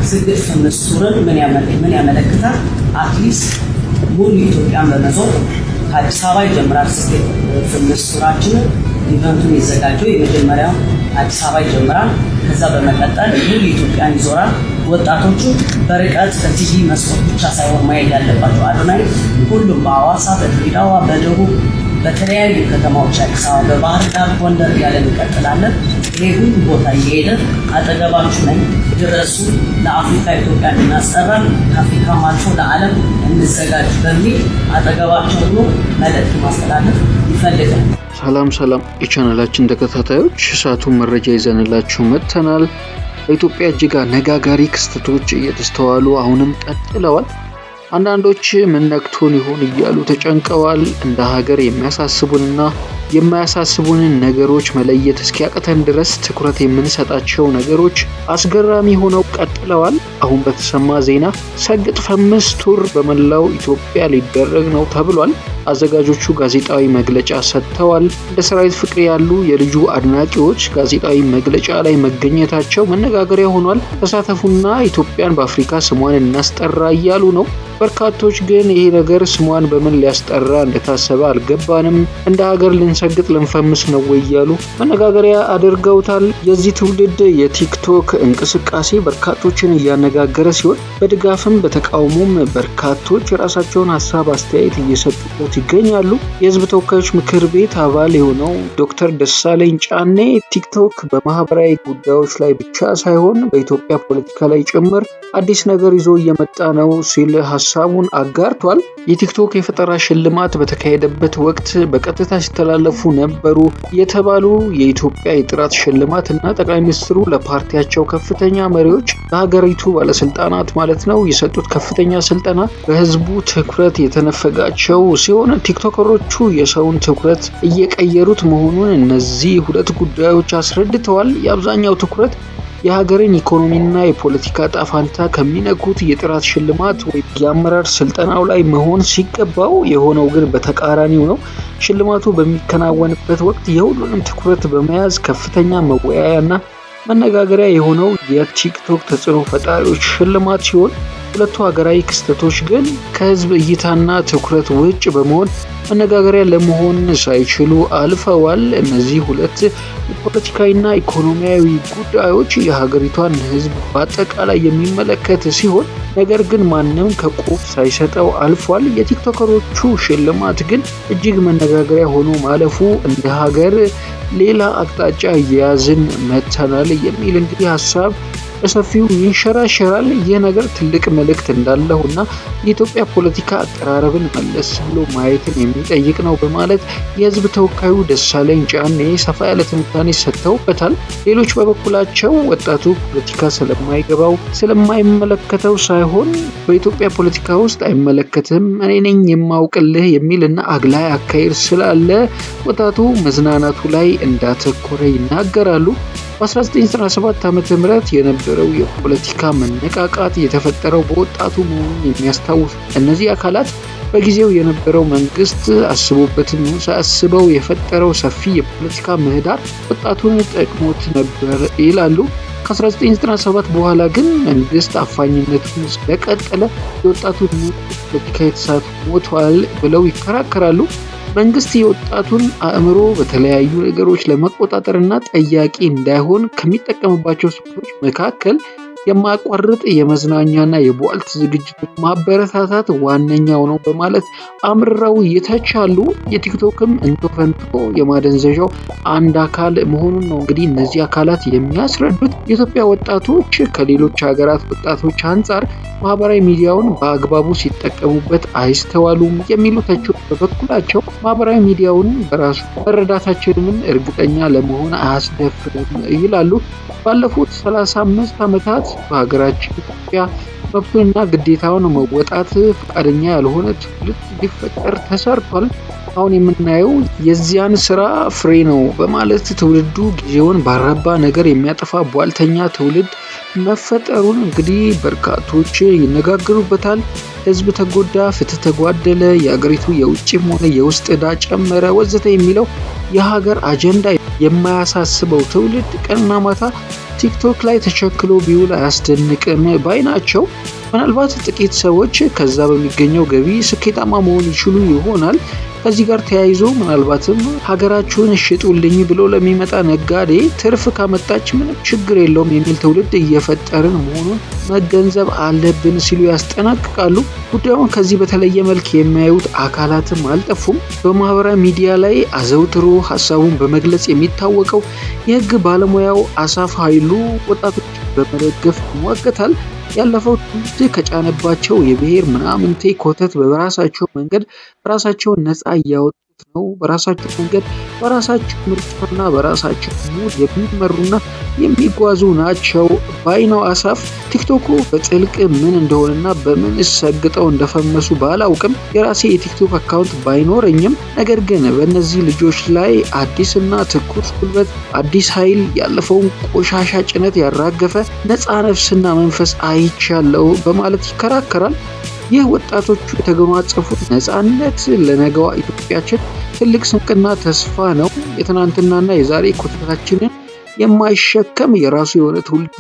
ስግጥ ፍምስቱርን ምን ያመለክታል? አትሊስት ሙሉ ኢትዮጵያን በመዞር ከአዲስ አበባ ይጀምራል። ስግጥ ፍምስቱራችን ኢቨንቱ የሚዘጋጀው የመጀመሪያው አዲስ አበባ ይጀምራል። ከዛ በመቀጠል ሙሉ ኢትዮጵያን ይዞራል። ወጣቶቹ በርቀት በቲቪ መስኮት ብቻ ሳይሆን ማየት ያለባቸው አዶናይ ሁሉም በአዋሳ፣ በድሬዳዋ፣ በደቡብ በተለያዩ ከተማዎች አዲስ አበባ፣ በባህር ዳር፣ ጎንደር ያለን እንቀጥላለን። ይሄ ሁሉ ቦታ እየሄደ አጠገባችሁ ነኝ ድረሱ፣ ለአፍሪካ ኢትዮጵያ እናስጠራል፣ ከአፍሪካም አልፎ ለዓለም እንዘጋጅ በሚል አጠገባቸው ብሎ መልእክት ማስተላለፍ ይፈልጋል። ሰላም የቻናላችን ተከታታዮች፣ ሰዓቱን መረጃ ይዘንላችሁ መጥተናል። በኢትዮጵያ እጅግ አነጋጋሪ ክስተቶች እየተስተዋሉ አሁንም ቀጥለዋል። አንዳንዶች ምን ነክቶን ይሆን እያሉ ተጨንቀዋል። እንደ ሀገር የሚያሳስቡንና የማያሳስቡንን ነገሮች መለየት እስኪያቅተን ድረስ ትኩረት የምንሰጣቸው ነገሮች አስገራሚ ሆነው ቀጥለዋል። አሁን በተሰማ ዜና ሰግጥ ፈምስ ቱር በመላው ኢትዮጵያ ሊደረግ ነው ተብሏል። አዘጋጆቹ ጋዜጣዊ መግለጫ ሰጥተዋል። እንደ ሰራዊት ፍቅሬ ያሉ የልጁ አድናቂዎች ጋዜጣዊ መግለጫ ላይ መገኘታቸው መነጋገሪያ ሆኗል። ተሳተፉና ኢትዮጵያን በአፍሪካ ስሟን እናስጠራ እያሉ ነው። በርካቶች ግን ይሄ ነገር ስሟን በምን ሊያስጠራ እንደታሰበ አልገባንም፣ እንደ ሀገር ልንሰግጥ ልንፈምስ ነው ወይ እያሉ መነጋገሪያ አድርገውታል። የዚህ ትውልድ የቲክቶክ እንቅስቃሴ በርካቶችን እያነጋገረ ሲሆን በድጋፍም በተቃውሞም በርካቶች የራሳቸውን ሀሳብ አስተያየት እየሰጡበት ይገኛሉ። የህዝብ ተወካዮች ምክር ቤት አባል የሆነው ዶክተር ደሳለኝ ጫኔ ቲክቶክ በማህበራዊ ጉዳዮች ላይ ብቻ ሳይሆን በኢትዮጵያ ፖለቲካ ላይ ጭምር አዲስ ነገር ይዞ እየመጣ ነው ሲል ሀሳቡን አጋርቷል። የቲክቶክ የፈጠራ ሽልማት በተካሄደበት ወቅት በቀጥታ ሲተላለፉ ነበሩ የተባሉ የኢትዮጵያ የጥራት ሽልማት እና ጠቅላይ ሚኒስትሩ ለፓርቲያቸው ከፍተኛ መሪዎች ለሀገሪቱ ባለስልጣናት ማለት ነው የሰጡት ከፍተኛ ስልጠና በህዝቡ ትኩረት የተነፈጋቸው ሲሆን ቲክቶከሮቹ የሰውን ትኩረት እየቀየሩት መሆኑን እነዚህ ሁለት ጉዳዮች አስረድተዋል። የአብዛኛው ትኩረት የሀገርን ኢኮኖሚና የፖለቲካ ጣፋንታ ከሚነኩት የጥራት ሽልማት ወይ የአመራር ስልጠናው ላይ መሆን ሲገባው የሆነው ግን በተቃራኒው ነው። ሽልማቱ በሚከናወንበት ወቅት የሁሉንም ትኩረት በመያዝ ከፍተኛ መወያያና መነጋገሪያ የሆነው የቲክቶክ ተጽዕኖ ፈጣሪዎች ሽልማት ሲሆን ሁለቱ ሀገራዊ ክስተቶች ግን ከህዝብ እይታና ትኩረት ውጭ በመሆን መነጋገሪያ ለመሆን ሳይችሉ አልፈዋል። እነዚህ ሁለት ፖለቲካዊና ኢኮኖሚያዊ ጉዳዮች የሀገሪቷን ህዝብ በአጠቃላይ የሚመለከት ሲሆን ነገር ግን ማንም ከቁብ ሳይሰጠው አልፏል። የቲክቶከሮቹ ሽልማት ግን እጅግ መነጋገሪያ ሆኖ ማለፉ እንደ ሀገር ሌላ አቅጣጫ እየያዝን መተናል የሚል እንግዲህ ሀሳብ በሰፊው ይንሸራሸራል። ይህ ነገር ትልቅ መልእክት እንዳለውና የኢትዮጵያ ፖለቲካ አቀራረብን መለስ ብሎ ማየትን የሚጠይቅ ነው በማለት የህዝብ ተወካዩ ደሳለኝ ጫኔ ሰፋ ያለ ትንታኔ ሰጥተውበታል። ሌሎች በበኩላቸው ወጣቱ ፖለቲካ ስለማይገባው ስለማይመለከተው ሳይሆን በኢትዮጵያ ፖለቲካ ውስጥ አይመለከትም እኔ ነኝ የማውቅልህ የሚልና አግላይ አካሄድ ስላለ ወጣቱ መዝናናቱ ላይ እንዳተኮረ ይናገራሉ። በ1997 ዓ.ም የነበረው የፖለቲካ መነቃቃት የተፈጠረው በወጣቱ መሆኑን የሚያስታውሱ እነዚህ አካላት በጊዜው የነበረው መንግስት አስቦበትም ሳያስበው የፈጠረው ሰፊ የፖለቲካ ምህዳር ወጣቱን ጠቅሞት ነበር ይላሉ። ከ1997 በኋላ ግን መንግስት አፋኝነቱን ስለቀጠለ የወጣቱ ፖለቲካ የተሳትፎ ሞቷል ብለው ይከራከራሉ። መንግስት የወጣቱን አእምሮ በተለያዩ ነገሮች ለመቆጣጠርና ጠያቂ እንዳይሆን ከሚጠቀምባቸው ስልቶች መካከል የማያቋርጥ የመዝናኛና የቧልት ዝግጅቶች ማበረታታት ዋነኛው ነው በማለት አምርረው ይተቻሉ። የቲክቶክም እንቶፈንቶ የማደንዘዣው አንድ አካል መሆኑን ነው እንግዲህ እነዚህ አካላት የሚያስረዱት። የኢትዮጵያ ወጣቶች ከሌሎች ሀገራት ወጣቶች አንጻር ማህበራዊ ሚዲያውን በአግባቡ ሲጠቀሙበት አይስተዋሉም የሚሉ ተቺዎች በበኩላቸው ማህበራዊ ሚዲያውን በራሱ መረዳታችንን እርግጠኛ ለመሆን አያስደፍርም ይላሉ። ባለፉት 35 ዓመታት በሀገራችን ኢትዮጵያ መብቱንና ግዴታውን መወጣት ፈቃደኛ ያልሆነ ትውልድ እንዲፈጠር ተሰርቷል። አሁን የምናየው የዚያን ስራ ፍሬ ነው በማለት ትውልዱ ጊዜውን ባረባ ነገር የሚያጠፋ ቧልተኛ ትውልድ መፈጠሩን እንግዲህ በርካቶች ይነጋገሩበታል። ህዝብ ተጎዳ፣ ፍትህ ተጓደለ፣ የሀገሪቱ የውጭም ሆነ የውስጥ ዕዳ ጨመረ ወዘተ የሚለው የሀገር አጀንዳ የማያሳስበው ትውልድ ቀንና ማታ ቲክቶክ ላይ ተቸክሎ ቢውል አያስደንቅም ባይ ናቸው። ምናልባት ጥቂት ሰዎች ከዛ በሚገኘው ገቢ ስኬታማ መሆን ይችሉ ይሆናል። ከዚህ ጋር ተያይዞ ምናልባትም ሀገራችሁን ሽጡልኝ ብሎ ለሚመጣ ነጋዴ ትርፍ ካመጣች ምንም ችግር የለውም የሚል ትውልድ እየፈጠርን መሆኑን መገንዘብ አለብን ሲሉ ያስጠነቅቃሉ። ጉዳዩን ከዚህ በተለየ መልክ የሚያዩት አካላትም አልጠፉም። በማህበራዊ ሚዲያ ላይ አዘውትሮ ሀሳቡን በመግለጽ የሚታወቀው የህግ ባለሙያው አሳፍ ኃይሉ ወጣቶች በመደገፍ ይሟገታል። ያለፈው ትውልድ ከጫነባቸው የብሔር ምናምንቴ ኮተት በራሳቸው መንገድ ራሳቸውን ነፃ እያወጡት ነው። በራሳቸው መንገድ በራሳቸው ምርጫና በራሳቸው ሙድ የሚመሩና የሚጓዙ ናቸው ባይ ነው አሳፍ። ቲክቶኩ በጥልቅ ምን እንደሆነና በምን ሰግጠው እንደፈመሱ ባላውቅም የራሴ የቲክቶክ አካውንት ባይኖረኝም ነገር ግን በእነዚህ ልጆች ላይ አዲስና ትኩስ ጉልበት፣ አዲስ ኃይል፣ ያለፈውን ቆሻሻ ጭነት ያራገፈ ነፃ ነፍስና መንፈስ አይቻለው በማለት ይከራከራል። ይህ ወጣቶቹ የተጎናጸፉት ነፃነት ለነገዋ ኢትዮጵያችን ትልቅ ስንቅና ተስፋ ነው። የትናንትናና የዛሬ ኮተታችንን የማይሸከም የራሱ የሆነ ትውልድ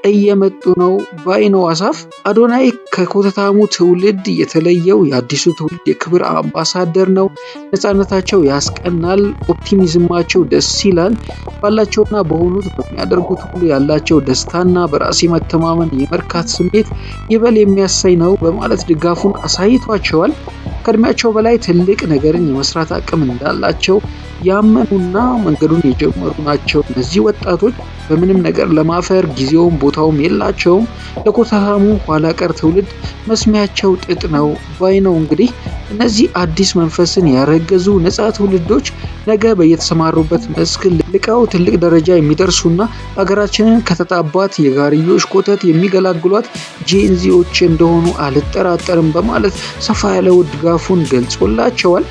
እየመጡ ነው ባይ ነው አሳፍ። አዶናይ ከኮተታሙ ትውልድ የተለየው የአዲሱ ትውልድ የክብር አምባሳደር ነው። ነፃነታቸው ያስቀናል፣ ኦፕቲሚዝማቸው ደስ ይላል። ባላቸውና በሆኑት በሚያደርጉት ሁሉ ያላቸው ደስታና በራስ መተማመን የመርካት ስሜት ይበል የሚያሳይ ነው በማለት ድጋፉን አሳይቷቸዋል። ከእድሜያቸው በላይ ትልቅ ነገርን የመስራት አቅም እንዳላቸው ያመኑና መንገዱን የጀመሩ ናቸው። እነዚህ ወጣቶች በምንም ነገር ለማፈር ጊዜውም ቦታውም የላቸውም። ለኮተታሙ ኋላ ቀር ትውልድ መስሚያቸው ጥጥ ነው ባይ ነው። እንግዲህ እነዚህ አዲስ መንፈስን ያረገዙ ነፃ ትውልዶች ነገ በየተሰማሩበት መስክ ልቀው ትልቅ ደረጃ የሚደርሱና ሀገራችንን ከተጣባት የጋርዮሽ ኮተት የሚገላግሏት ጄንዚዎች እንደሆኑ አልጠራጠርም በማለት ሰፋ ያለው ድጋፉን ገልጾላቸዋል።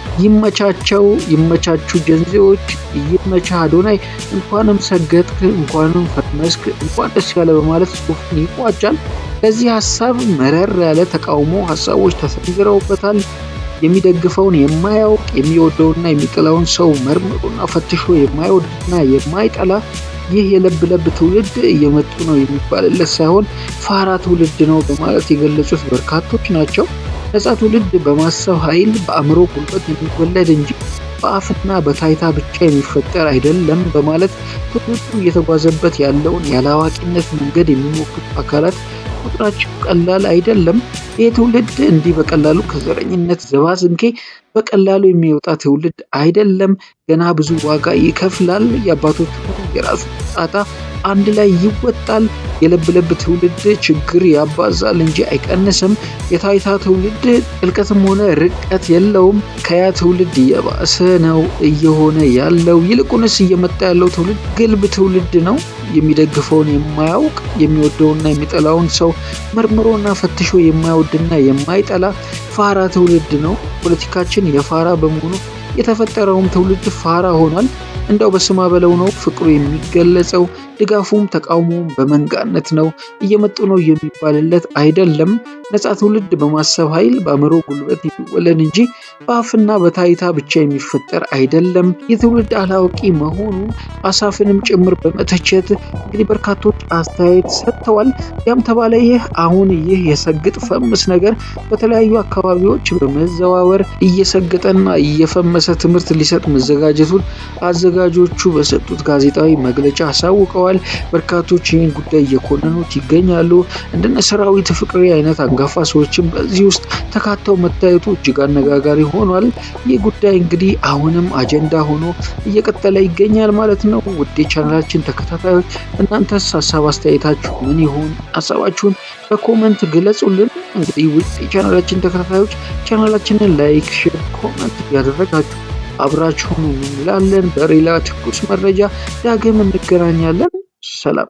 ይመቻቹ ጄንዚዎች፣ ይመቻ አዶናይ፣ እንኳንም ሰገጥክ፣ እንኳንም ፈመስክ፣ እንኳን ደስ ያለ በማለት ጽሑፉን ይቋጫል። ለዚህ ሀሳብ መረር ያለ ተቃውሞ ሀሳቦች ተሰንዝረውበታል። የሚደግፈውን የማያውቅ የሚወደውና የሚጠላውን ሰው መርምሮና ፈትሾ የማይወድና የማይጠላ ይህ የለብ ትውልድ እየመጡ ነው የሚባልለት ሳይሆን ፋራ ትውልድ ነው በማለት የገለጹት በርካቶች ናቸው። ነፃ ትውልድ በማሰብ ኃይል በአእምሮ ጉልበት የሚወለድ እንጂ በአፍና በታይታ ብቻ የሚፈጠር አይደለም በማለት ትውልዱ እየተጓዘበት ያለውን ያለአዋቂነት መንገድ የሚሞክሩ አካላት ቁጥራቸው ቀላል አይደለም። ይህ ትውልድ እንዲህ በቀላሉ ከዘረኝነት ዘባዝንኬ በቀላሉ የሚወጣ ትውልድ አይደለም። ገና ብዙ ዋጋ ይከፍላል። የአባቶቹ የራሱ ጣጣ አንድ ላይ ይወጣል። የለብ ትውልድ ችግር ያባዛል እንጂ አይቀንስም። የታይታ ትውልድ ጥልቀትም ሆነ ርቀት የለውም። ከያ ትውልድ የባሰ ነው እየሆነ ያለው። ይልቁንስ እየመጣ ያለው ትውልድ ግልብ ትውልድ ነው። የሚደግፈውን የማያውቅ የሚወደውና የሚጠላውን ሰው መርምሮና ፈትሾ የማይወድና የማይጠላ ፋራ ትውልድ ነው። ፖለቲካችን የፋራ በመሆኑ የተፈጠረውም ትውልድ ፋራ ሆኗል። እንደው በስማ በለው ነው ፍቅሩ የሚገለጸው። ድጋፉም ተቃውሞም በመንጋነት ነው። እየመጡ ነው የሚባልለት አይደለም። ነፃ ትውልድ በማሰብ ኃይል በአእምሮ ጉልበት የሚወለድ እንጂ በአፍና በታይታ ብቻ የሚፈጠር አይደለም። የትውልድ አላዋቂ መሆኑ አሳፍንም ጭምር በመተቸት እንግዲህ በርካቶች አስተያየት ሰጥተዋል። ያም ተባለ ይህ የሰግጥ ፈምስ ነገር በተለያዩ አካባቢዎች በመዘዋወር እየሰገጠና እየፈመሰ ትምህርት ሊሰጥ መዘጋጀቱን አዘጋጆቹ በሰጡት ጋዜጣዊ መግለጫ አሳውቀዋል። በርካቶች ይህን ጉዳይ እየኮነኑት ይገኛሉ። እንደነ ሰራዊት ፍቅሬ አይነት አንጋፋ ሰዎችም በዚህ ውስጥ ተካተው መታየቱ እጅግ አነጋጋሪ ሆኗል። ይህ ጉዳይ እንግዲህ አሁንም አጀንዳ ሆኖ እየቀጠለ ይገኛል ማለት ነው። ውድ ቻናላችን ተከታታዮች እናንተስ ሀሳብ አስተያየታችሁ ምን ይሆን? ሀሳባችሁን በኮመንት ግለጹልን። እንግዲህ ውድ ቻናላችን ተከታታዮች ቻናላችንን ላይክ፣ ሼር፣ ኮመንት ያደረጋችሁ አብራችሁን እንላለን። በሌላ ትኩስ መረጃ ዳግም እንገናኛለን። ሰላም።